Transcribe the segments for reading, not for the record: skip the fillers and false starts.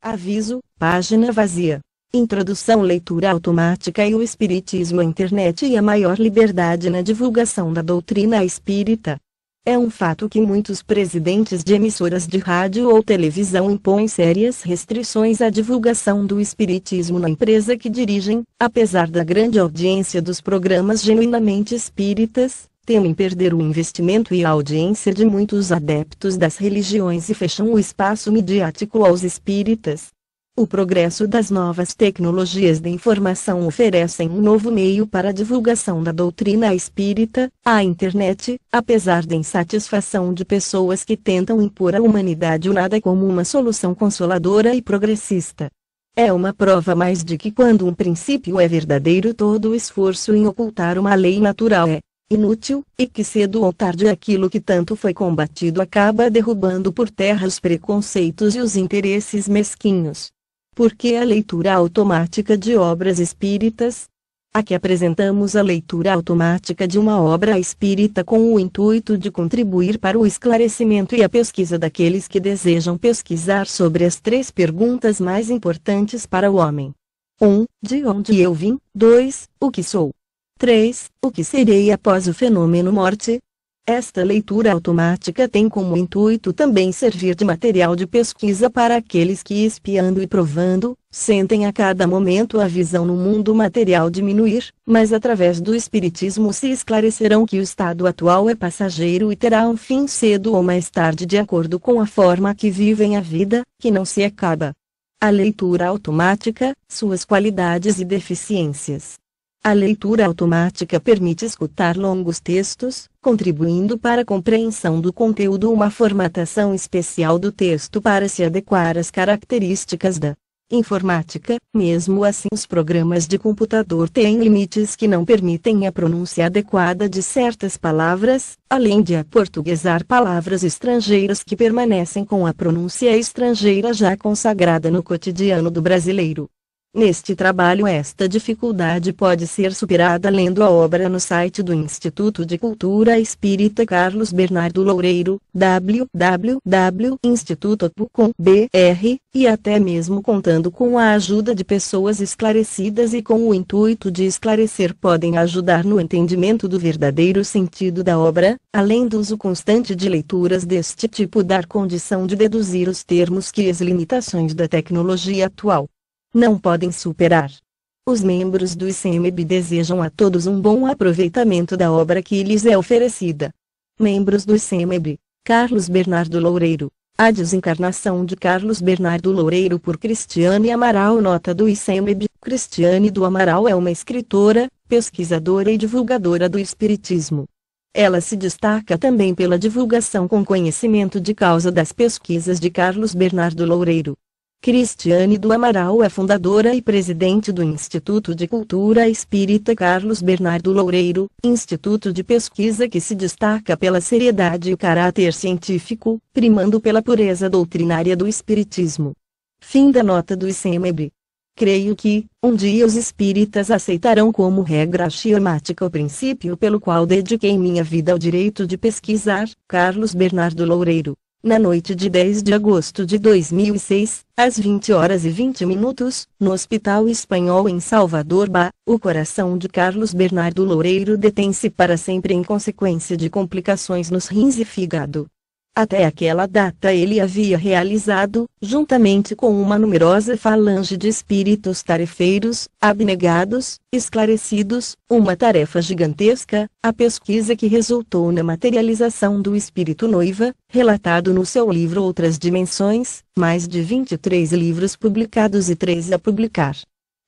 Aviso: página vazia. Introdução, leitura automática e o Espiritismo, a internet e a maior liberdade na divulgação da doutrina espírita. É um fato que muitos presidentes de emissoras de rádio ou televisão impõem sérias restrições à divulgação do espiritismo na empresa que dirigem, apesar da grande audiência dos programas genuinamente espíritas. Temem perder o investimento e a audiência de muitos adeptos das religiões e fecham o espaço midiático aos espíritas. O progresso das novas tecnologias de informação oferecem um novo meio para a divulgação da doutrina espírita, a internet, apesar da insatisfação de pessoas que tentam impor à humanidade o nada como uma solução consoladora e progressista. É uma prova mais de que quando um princípio é verdadeiro, todo o esforço em ocultar uma lei natural é inútil, e que cedo ou tarde aquilo que tanto foi combatido acaba derrubando por terra os preconceitos e os interesses mesquinhos. Por que a leitura automática de obras espíritas? Aqui apresentamos a leitura automática de uma obra espírita com o intuito de contribuir para o esclarecimento e a pesquisa daqueles que desejam pesquisar sobre as 3 perguntas mais importantes para o homem. 1. De onde eu vim? 2. O que sou? 3. O que serei após o fenômeno morte? Esta leitura automática tem como intuito também servir de material de pesquisa para aqueles que, espiando e provando, sentem a cada momento a visão no mundo material diminuir, mas através do espiritismo se esclarecerão que o estado atual é passageiro e terá um fim cedo ou mais tarde de acordo com a forma que vivem a vida, que não se acaba. A leitura automática, suas qualidades e deficiências. A leitura automática permite escutar longos textos, contribuindo para a compreensão do conteúdo, uma formatação especial do texto para se adequar às características da informática. Mesmo assim, os programas de computador têm limites que não permitem a pronúncia adequada de certas palavras, além de aportuguesar palavras estrangeiras que permanecem com a pronúncia estrangeira já consagrada no cotidiano do brasileiro. Neste trabalho, esta dificuldade pode ser superada lendo a obra no site do Instituto de Cultura Espírita Carlos Bernardo Loureiro, www.instituto.com.br, e até mesmo contando com a ajuda de pessoas esclarecidas e com o intuito de esclarecer podem ajudar no entendimento do verdadeiro sentido da obra, além do uso constante de leituras deste tipo dar condição de deduzir os termos que as limitações da tecnologia atual não podem superar. Os membros do ICMB desejam a todos um bom aproveitamento da obra que lhes é oferecida. Membros do ICMB: Carlos Bernardo Loureiro. A desencarnação de Carlos Bernardo Loureiro por Cristiane Amaral. Nota do ICMB: Cristiane do Amaral é uma escritora, pesquisadora e divulgadora do Espiritismo. Ela se destaca também pela divulgação com conhecimento de causa das pesquisas de Carlos Bernardo Loureiro. Cristiane do Amaral é fundadora e presidente do Instituto de Cultura Espírita Carlos Bernardo Loureiro, instituto de pesquisa que se destaca pela seriedade e o caráter científico, primando pela pureza doutrinária do Espiritismo. Fim da nota do ICMB. Creio que, um dia os espíritas aceitarão como regra axiomática o princípio pelo qual dediquei minha vida ao direito de pesquisar. Carlos Bernardo Loureiro. Na noite de 10 de agosto de 2006, às 20h20, no Hospital Espanhol em Salvador, o coração de Carlos Bernardo Loureiro detém-se para sempre em consequência de complicações nos rins e fígado. Até aquela data ele havia realizado, juntamente com uma numerosa falange de espíritos tarefeiros, abnegados, esclarecidos, uma tarefa gigantesca, a pesquisa que resultou na materialização do espírito noiva, relatado no seu livro Outras Dimensões, mais de 23 livros publicados e 13 a publicar.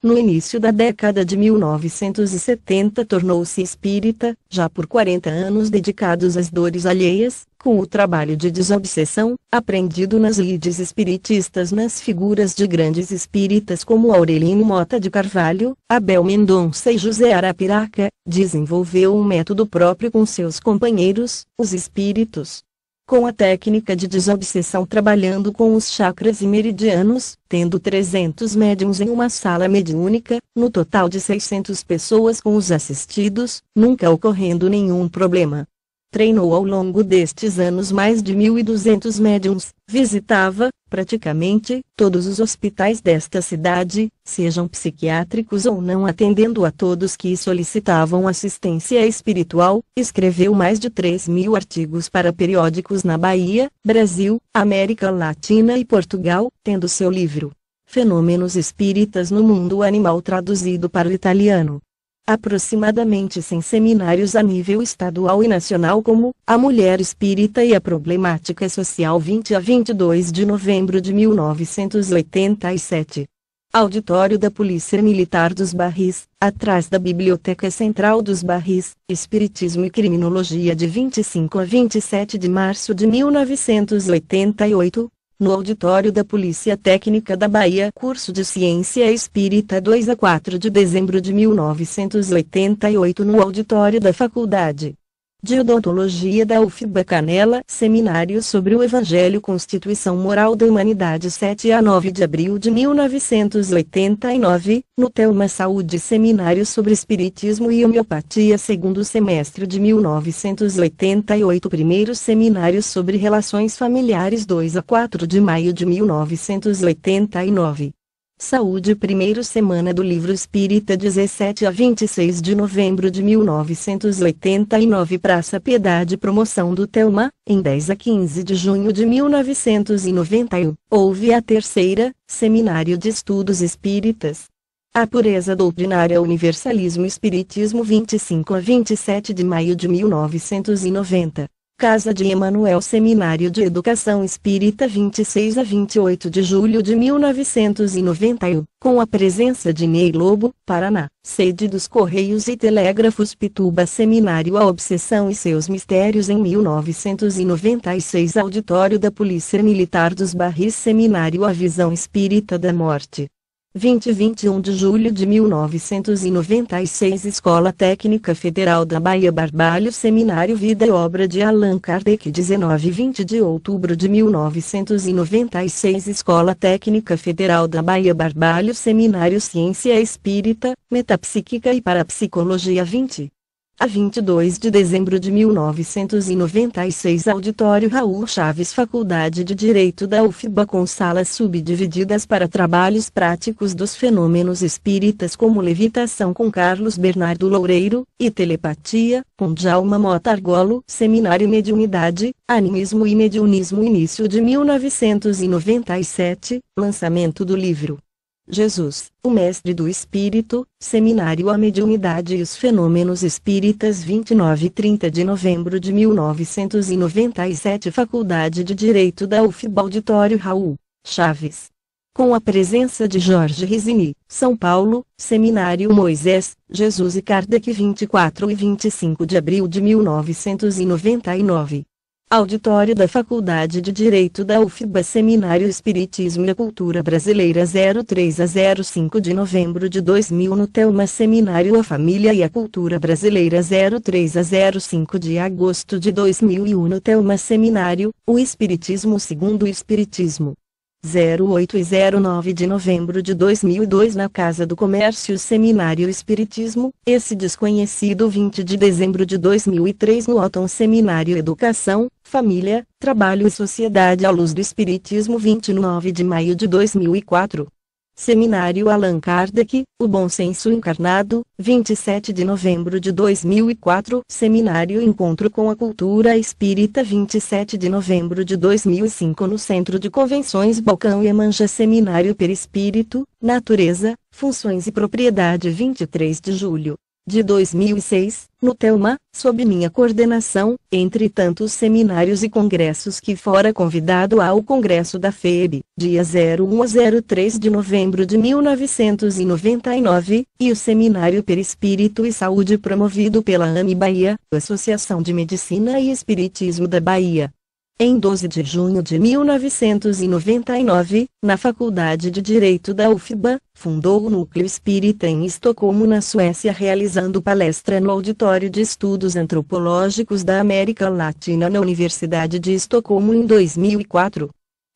No início da década de 1970 tornou-se espírita, já por 40 anos dedicados às dores alheias, com o trabalho de desobsessão, aprendido nas lides espiritistas nas figuras de grandes espíritas como Aurelino Mota de Carvalho, Abel Mendonça e José Arapiraca, desenvolveu um método próprio com seus companheiros, os espíritos. Com a técnica de desobsessão trabalhando com os chakras e meridianos, tendo 300 médiuns em uma sala mediúnica, no total de 600 pessoas com os assistidos, nunca ocorrendo nenhum problema. Treinou ao longo destes anos mais de 1.200 médiuns, visitava, praticamente, todos os hospitais desta cidade, sejam psiquiátricos ou não, atendendo a todos que solicitavam assistência espiritual, escreveu mais de 3.000 artigos para periódicos na Bahia, Brasil, América Latina e Portugal, tendo seu livro Fenômenos Espíritas no Mundo Animal traduzido para o italiano. Aproximadamente 100 seminários a nível estadual e nacional, como A Mulher Espírita e a Problemática Social, 20 a 22 de novembro de 1987. Auditório da Polícia Militar dos Barris, atrás da Biblioteca Central dos Barris, Espiritismo e Criminologia, de 25 a 27 de março de 1988. No Auditório da Polícia Técnica da Bahia, curso de Ciência Espírita, 2 a 4 de dezembro de 1988. No Auditório da Faculdade de Odontologia da UFBA Canela, seminário sobre o Evangelho, Constituição Moral da Humanidade, 7 a 9 de abril de 1989, no Telma Saúde, seminário sobre Espiritismo e Homeopatia, segundo semestre de 1988, primeiro seminário sobre Relações Familiares, 2 a 4 de maio de 1989. Saúde, primeiro semana do Livro Espírita, 17 a 26 de novembro de 1989, Praça Piedade, promoção do Telma, em 10 a 15 de junho de 1991. Houve a terceira, Seminário de Estudos Espíritas. A Pureza Doutrinária, Universalismo e Espiritismo, 25 a 27 de maio de 1990. Casa de Emanuel, Seminário de Educação Espírita, 26 a 28 de julho de 1991, com a presença de Ney Lobo, Paraná, sede dos Correios e Telégrafos Pituba, Seminário A Obsessão e Seus Mistérios, em 1996. Auditório da Polícia Militar dos Barris, Seminário A Visão Espírita da Morte. 20 e 21 de julho de 1996. Escola Técnica Federal da Bahia, Barbalho, Seminário Vida e Obra de Allan Kardec, 19 e 20 de outubro de 1996. Escola Técnica Federal da Bahia, Barbalho, Seminário Ciência Espírita, Metapsíquica e Parapsicologia, 20 a 22 de dezembro de 1996. Auditório Raul Chaves, Faculdade de Direito da UFBA, com salas subdivididas para trabalhos práticos dos fenômenos espíritas, como levitação, com Carlos Bernardo Loureiro, e telepatia, com Djalma Mota Argolo. Seminário Mediunidade, Animismo e Mediunismo, início de 1997, lançamento do livro Jesus, o Mestre do Espírito, Seminário A Mediunidade e os Fenômenos Espíritas, 29 e 30 de novembro de 1997. Faculdade de Direito da UFBA. Auditório Raul Chaves, com a presença de Jorge Risini, São Paulo, Seminário Moisés, Jesus e Kardec, 24 e 25 de abril de 1999. Auditório da Faculdade de Direito da UFBA, Seminário Espiritismo e a Cultura Brasileira, 03 a 05 de novembro de 2000. No Telma, Seminário A Família e a Cultura Brasileira, 03 a 05 de agosto de 2001. No Telma, Seminário O Espiritismo segundo o Espiritismo, 08 e 09 de novembro de 2002. Na Casa do Comércio, Seminário Espiritismo, esse desconhecido, 20 de dezembro de 2003. No Otton, Seminário Educação, Família, Trabalho e Sociedade à Luz do Espiritismo, 29 de maio de 2004. Seminário Allan Kardec, O Bom Senso Encarnado, 27 de novembro de 2004. Seminário Encontro com a Cultura Espírita, 27 de novembro de 2005. No Centro de Convenções Balcão Iemanjá, Seminário Perispírito, Natureza, Funções e Propriedade, 23 de julho de 2006, no Telma, sob minha coordenação, entre tantos seminários e congressos que fora convidado ao Congresso da FEB, dia 01 a 03 de novembro de 1999, e o Seminário Perispírito e Saúde promovido pela AME Bahia, Associação de Medicina e Espiritismo da Bahia. Em 12 de junho de 1999, na Faculdade de Direito da UFBA, fundou o Núcleo Espírita em Estocolmo, na Suécia, realizando palestra no Auditório de Estudos Antropológicos da América Latina na Universidade de Estocolmo em 2004.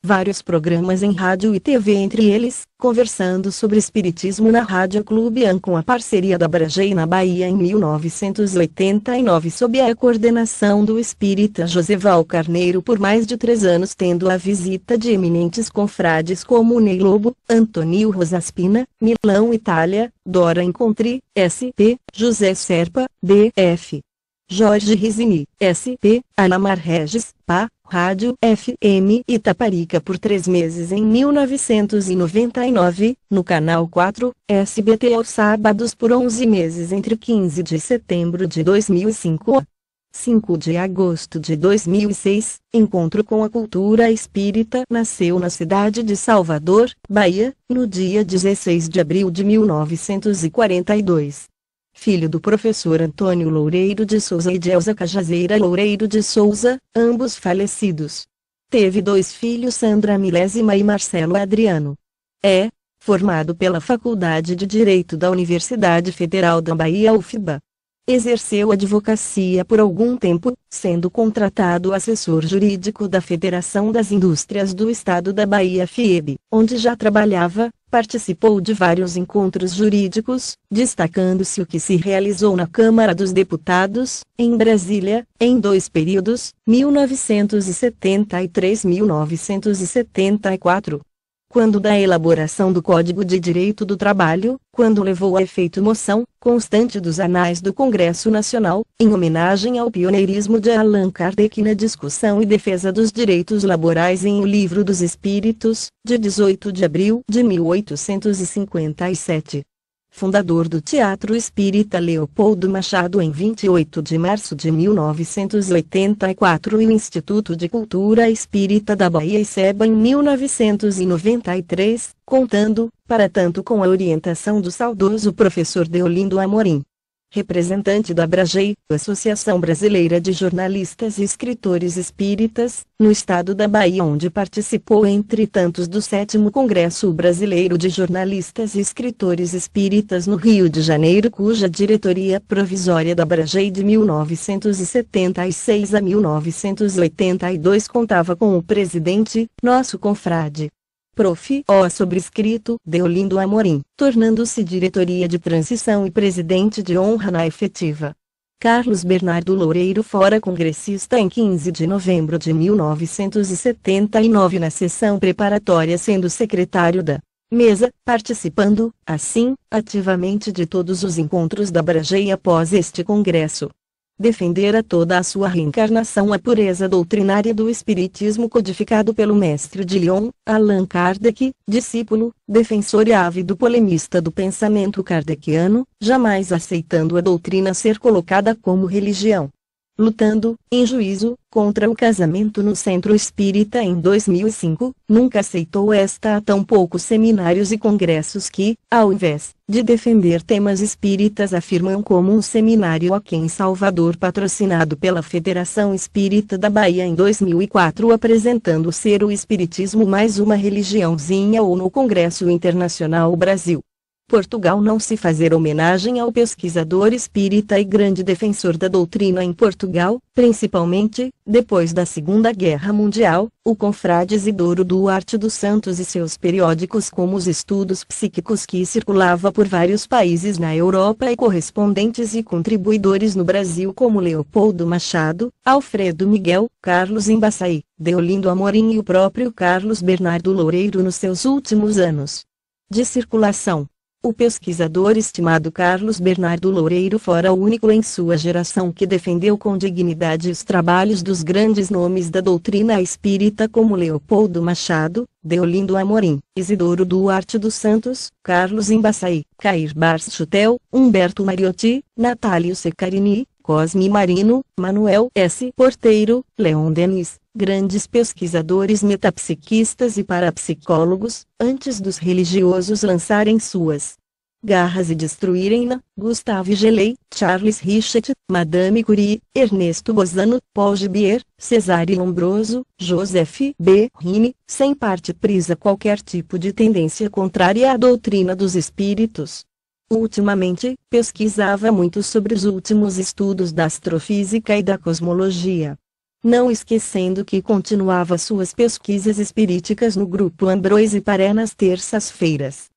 vários programas em rádio e TV, entre eles, Conversando sobre Espiritismo na Rádio Clube AN, com a parceria da Abrajei na Bahia em 1989, sob a coordenação do espírita Josival Carneiro, por mais de 3 anos, tendo a visita de eminentes confrades como Ney Lobo, Antônio Rosaspina, Milão Itália, Dora Encontri, SP, José Serpa, DF. Jorge Risini, SP, Anamar Regis, PA, Rádio FM Itaparica por 3 meses em 1999, no Canal 4, SBT aos sábados por 11 meses entre 15 de setembro de 2005 a 5 de agosto de 2006, Encontro com a Cultura Espírita nasceu na cidade de Salvador, Bahia, no dia 16 de abril de 1942. Filho do professor Antônio Loureiro de Souza e de Elza Cajazeira Loureiro de Souza, ambos falecidos. Teve 2 filhos, Sandra Milésima e Marcelo Adriano. É formado pela Faculdade de Direito da Universidade Federal da Bahia, UFBA. Exerceu advocacia por algum tempo, sendo contratado assessor jurídico da Federação das Indústrias do Estado da Bahia, FIEB, onde já trabalhava. Participou de vários encontros jurídicos, destacando-se o que se realizou na Câmara dos Deputados, em Brasília, em 2 períodos, 1973 e 1974. Quando da elaboração do Código de Direito do Trabalho, quando levou a efeito moção constante dos anais do Congresso Nacional, em homenagem ao pioneirismo de Allan Kardec na discussão e defesa dos direitos laborais em O Livro dos Espíritos, de 18 de abril de 1857. Fundador do Teatro Espírita Leopoldo Machado em 28 de março de 1984 e o Instituto de Cultura Espírita da Bahia ICEBA em 1993, contando, para tanto, com a orientação do saudoso professor Deolindo Amorim. Representante da Abrajei, Associação Brasileira de Jornalistas e Escritores Espíritas, no estado da Bahia, onde participou entre tantos do 7º Congresso Brasileiro de Jornalistas e Escritores Espíritas no Rio de Janeiro, cuja diretoria provisória da Abrajei de 1976 a 1982 contava com o presidente, nosso confrade Prof. O sobrescrito Deolindo Amorim, tornando-se diretoria de transição e presidente de honra na efetiva. Carlos Bernardo Loureiro, fora congressista em 15 de novembro de 1979 na sessão preparatória, sendo secretário da mesa, participando, assim, ativamente de todos os encontros da Abrajei após este congresso. Defendera toda a sua reencarnação a pureza doutrinária do Espiritismo codificado pelo mestre de Lyon, Allan Kardec, discípulo, defensor e ávido polemista do pensamento kardeciano, jamais aceitando a doutrina ser colocada como religião. Lutando, em juízo, contra o casamento no Centro Espírita em 2005, nunca aceitou esta a tão poucos seminários e congressos que, ao invés de defender temas espíritas, afirmam, como um seminário aqui em Salvador patrocinado pela Federação Espírita da Bahia em 2004, apresentando ser o Espiritismo mais uma religiãozinha, ou no Congresso Internacional Brasil, Portugal, não se fazer homenagem ao pesquisador espírita e grande defensor da doutrina em Portugal, principalmente, depois da Segunda Guerra Mundial, o confrade Isidoro Duarte dos Santos e seus periódicos, como os Estudos Psíquicos, que circulava por vários países na Europa, e correspondentes e contribuidores no Brasil como Leopoldo Machado, Alfredo Miguel, Carlos Embaçaí, Deolindo Amorim e o próprio Carlos Bernardo Loureiro nos seus últimos anos de circulação. O pesquisador estimado Carlos Bernardo Loureiro fora o único em sua geração que defendeu com dignidade os trabalhos dos grandes nomes da doutrina espírita, como Leopoldo Machado, Deolindo Amorim, Isidoro Duarte dos Santos, Carlos Embaçaí, Cair Barchutel, Humberto Mariotti, Natálio Secarini, Cosme Marino, Manuel S. Porteiro, Leon Denis, grandes pesquisadores metapsiquistas e parapsicólogos, antes dos religiosos lançarem suas garras e destruírem-na, Gustave Gelei, Charles Richet, Madame Curie, Ernesto Bozano, Paul Gibier, Cesare Lombroso, Joseph B. Rini, sem parte prisa qualquer tipo de tendência contrária à doutrina dos espíritos. Ultimamente, pesquisava muito sobre os últimos estudos da astrofísica e da cosmologia. Não esquecendo que continuava suas pesquisas espiríticas no grupo Ambrose Paré nas terças-feiras.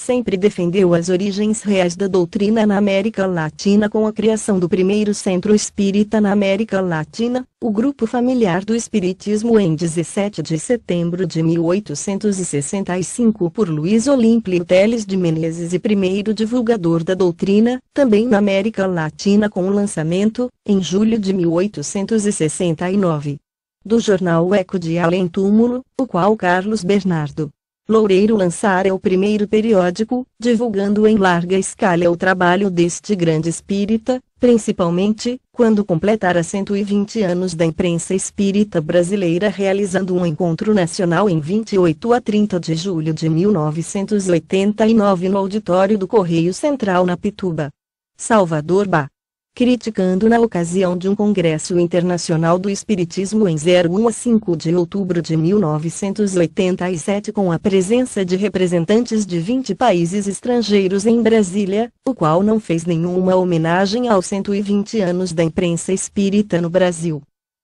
Sempre defendeu as origens reais da doutrina na América Latina com a criação do primeiro centro espírita na América Latina, o Grupo Familiar do Espiritismo em 17 de setembro de 1865 por Luiz Olímpio Teles de Menezes e primeiro divulgador da doutrina, também na América Latina com o lançamento, em julho de 1869, do jornal Eco de Além Túmulo, o qual Carlos Bernardo Loureiro lançara o primeiro periódico, divulgando em larga escala o trabalho deste grande espírita, principalmente, quando completara 120 anos da imprensa espírita brasileira realizando um encontro nacional em 28 a 30 de julho de 1989 no auditório do Correio Central na Pituba, Salvador, Bahia. Criticando na ocasião de um congresso internacional do Espiritismo em 01 a 5 de outubro de 1987 com a presença de representantes de 20 países estrangeiros em Brasília, o qual não fez nenhuma homenagem aos 120 anos da imprensa espírita no Brasil.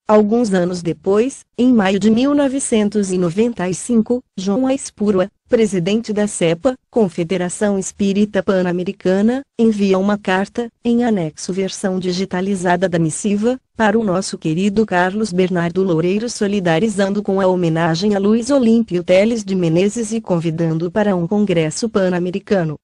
Alguns anos depois, em maio de 1995, João Aispurua, presidente da CEPA, Confederação Espírita Pan-Americana, envia uma carta, em anexo versão digitalizada da missiva, para o nosso querido Carlos Bernardo Loureiro solidarizando com a homenagem a Luiz Olímpio Teles de Menezes e convidando para um congresso pan-americano.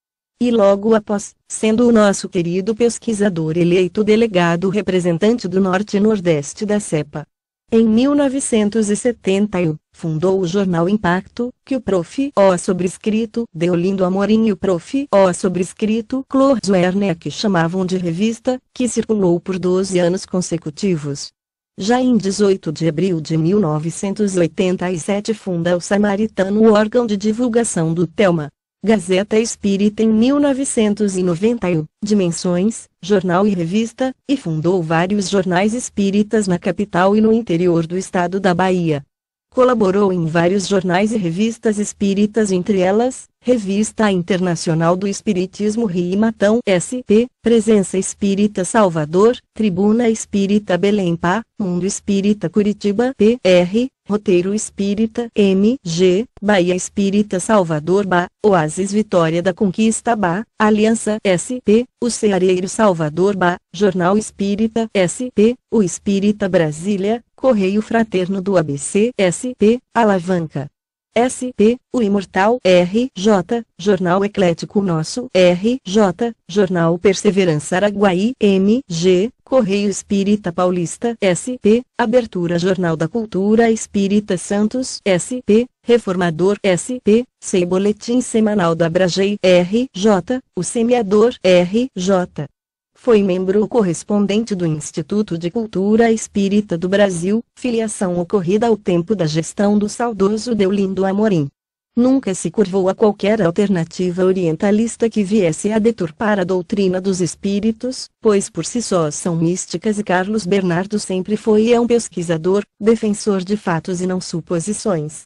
E logo após, sendo o nosso querido pesquisador eleito delegado representante do Norte e Nordeste da CEPA. Em 1971, fundou o jornal Impacto, que o Prof. O sobrescrito Deolindo Amorim e o Prof. O sobrescrito Clóvis Werneck chamavam de revista, que circulou por 12 anos consecutivos. Já em 18 de abril de 1987 funda o Samaritano, órgão de divulgação do Telma. Gazeta Espírita em 1991, Dimensões, jornal e revista, e fundou vários jornais espíritas na capital e no interior do estado da Bahia. Colaborou em vários jornais e revistas espíritas, entre elas, Revista Internacional do Espiritismo Rio e Matão SP, Presença Espírita Salvador, Tribuna Espírita Belém Pá, Mundo Espírita Curitiba PR, Roteiro Espírita MG, Bahia Espírita Salvador Bá, Oásis Vitória da Conquista Bá, Aliança SP, O Ceareiro Salvador Bá, Jornal Espírita SP, O Espírita Brasília, Correio Fraterno do ABC SP, Alavanca SP, O Imortal RJ, Jornal Eclético Nosso RJ, Jornal Perseverança Araguaí MG, Correio Espírita Paulista SP, Abertura Jornal da Cultura Espírita Santos SP, Reformador SP, C Boletim Semanal da Abragei RJ, O Semeador RJ. Foi membro correspondente do Instituto de Cultura Espírita do Brasil, filiação ocorrida ao tempo da gestão do saudoso Deolindo Amorim. Nunca se curvou a qualquer alternativa orientalista que viesse a deturpar a doutrina dos espíritos, pois por si só são místicas, e Carlos Bernardo sempre foi e é um pesquisador, defensor de fatos e não suposições.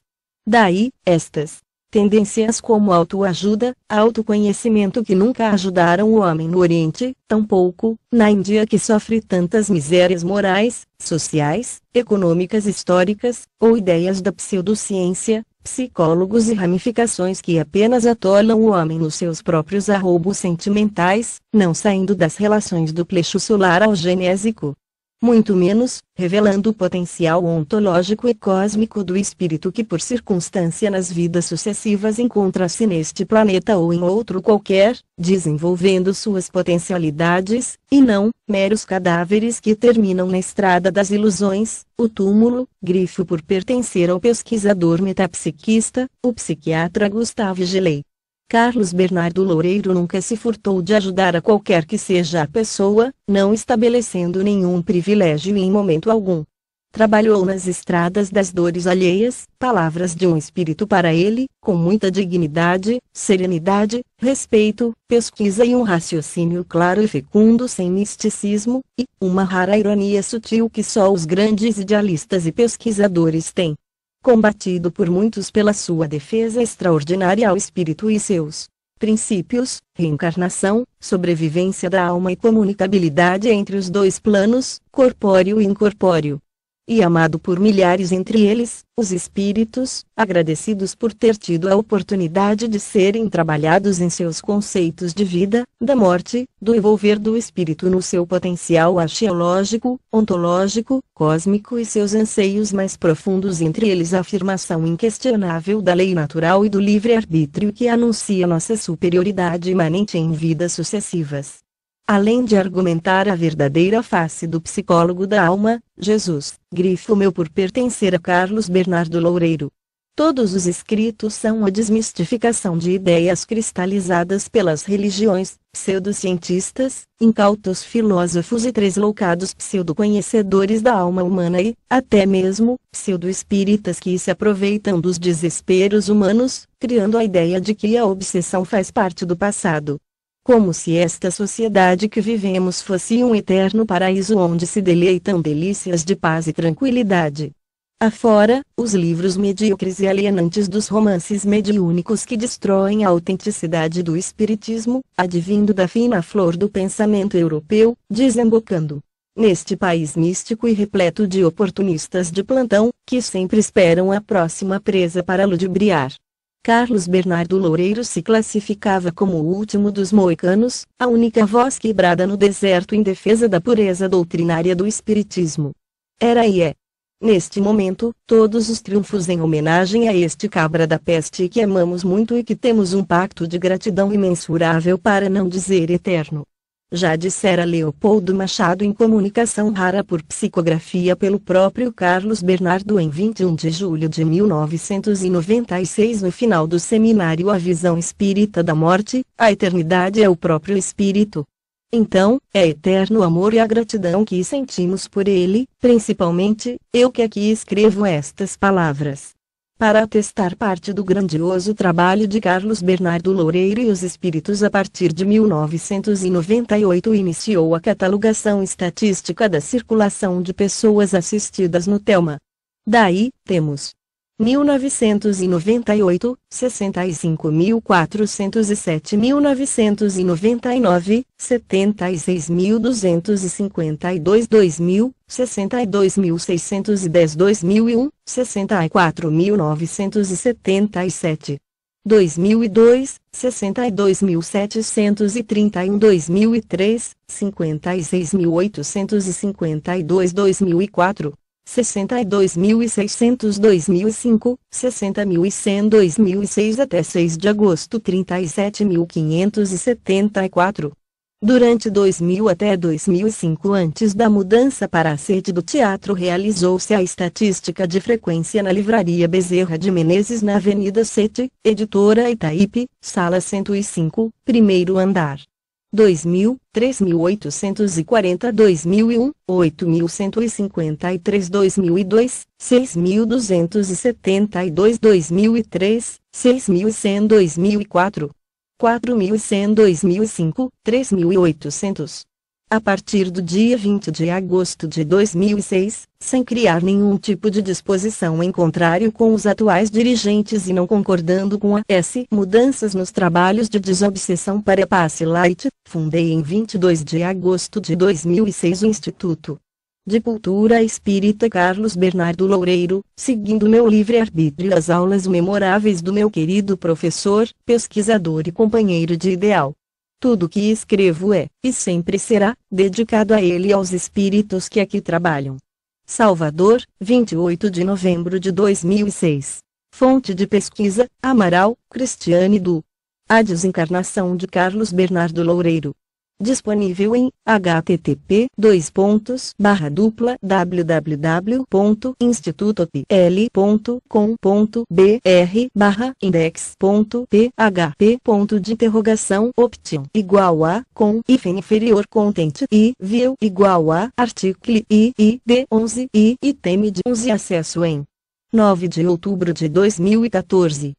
Daí, estas tendências como autoajuda, autoconhecimento que nunca ajudaram o homem no Oriente, tampouco, na Índia que sofre tantas misérias morais, sociais, econômicas, históricas, ou ideias da pseudociência, psicólogos e ramificações que apenas atolam o homem nos seus próprios arroubos sentimentais, não saindo das relações do plexo solar ao genésico. Muito menos, revelando o potencial ontológico e cósmico do espírito que por circunstância nas vidas sucessivas encontra-se neste planeta ou em outro qualquer, desenvolvendo suas potencialidades, e não, meros cadáveres que terminam na estrada das ilusões, o túmulo, grifo por pertencer ao pesquisador metapsiquista, o psiquiatra Gustavo Gilei. Carlos Bernardo Loureiro nunca se furtou de ajudar a qualquer que seja a pessoa, não estabelecendo nenhum privilégio em momento algum. Trabalhou nas estradas das dores alheias, palavras de um espírito para ele, com muita dignidade, serenidade, respeito, pesquisa e um raciocínio claro e fecundo sem misticismo, e uma rara ironia sutil que só os grandes idealistas e pesquisadores têm. Combatido por muitos pela sua defesa extraordinária ao espírito e seus princípios, reencarnação, sobrevivência da alma e comunicabilidade entre os dois planos, corpóreo e incorpóreo. e amado por milhares, entre eles, os espíritos, agradecidos por ter tido a oportunidade de serem trabalhados em seus conceitos de vida, da morte, do envolver do espírito no seu potencial axiológico, ontológico, cósmico e seus anseios mais profundos, entre eles a afirmação inquestionável da lei natural e do livre-arbítrio que anuncia nossa superioridade imanente em vidas sucessivas. Além de argumentar a verdadeira face do psicólogo da alma, Jesus, grifo meu por pertencer a Carlos Bernardo Loureiro. Todos os escritos são a desmistificação de ideias cristalizadas pelas religiões, pseudocientistas, incautos filósofos e tresloucados pseudo-conhecedores da alma humana e, até mesmo, pseudo-espíritas que se aproveitam dos desesperos humanos, criando a ideia de que a obsessão faz parte do passado. Como se esta sociedade que vivemos fosse um eterno paraíso onde se deleitam delícias de paz e tranquilidade. Afora, os livros medíocres e alienantes dos romances mediúnicos que destroem a autenticidade do espiritismo, advindo da fina flor do pensamento europeu, desembocando neste país místico e repleto de oportunistas de plantão, que sempre esperam a próxima presa para ludibriar. Carlos Bernardo Loureiro se classificava como o último dos moicanos, a única voz que brada no deserto em defesa da pureza doutrinária do espiritismo. Era e é, neste momento, todos os triunfos em homenagem a este cabra da peste que amamos muito e que temos um pacto de gratidão imensurável, para não dizer eterno. Já dissera Leopoldo Machado em comunicação rara por psicografia pelo próprio Carlos Bernardo em 21 de julho de 1996 no final do seminário A Visão Espírita da Morte, a eternidade é o próprio Espírito. Então, é eterno o amor e a gratidão que sentimos por ele, principalmente, eu que aqui escrevo estas palavras. Para atestar parte do grandioso trabalho de Carlos Bernardo Loureiro e os espíritos, a partir de 1998 iniciou a catalogação estatística da circulação de pessoas assistidas no Telma. Daí, temos 1998, 65.407, 1999, 76.252, 2000, 62.610, 2001, 64.977, 2002, 62.731, 2003, 56.852, 2004, 62.600, 2005, 60.100, 2006 até 6 de agosto 37.574. Durante 2000 até 2005, antes da mudança para a sede do teatro, realizou-se a estatística de frequência na Livraria Bezerra de Menezes, na Avenida Sete, Editora Itaípe, Sala 105, primeiro andar. 2000, 3.840, 2001, 8.153, 2002, 6.272, 2003, 6.100, 2004, 4.100, 2005, 3.800. A partir do dia 20 de agosto de 2006, sem criar nenhum tipo de disposição em contrário com os atuais dirigentes e não concordando com as mudanças nos trabalhos de desobsessão para Passe Light, fundei em 22 de agosto de 2006 o Instituto de Cultura Espírita Carlos Bernardo Loureiro, seguindo meu livre-arbítrio e as aulas memoráveis do meu querido professor, pesquisador e companheiro de ideal. Tudo que escrevo é, e sempre será, dedicado a ele e aos espíritos que aqui trabalham. Salvador, 28 de novembro de 2006. Fonte de pesquisa, Amaral, Cristiane Du. A desencarnação de Carlos Bernardo Loureiro. Disponível em http://www.institutopl.com.br/index.php. Option = com inferior content e view = article e id 11 e item de 11. Acesso em 9 de outubro de 2014.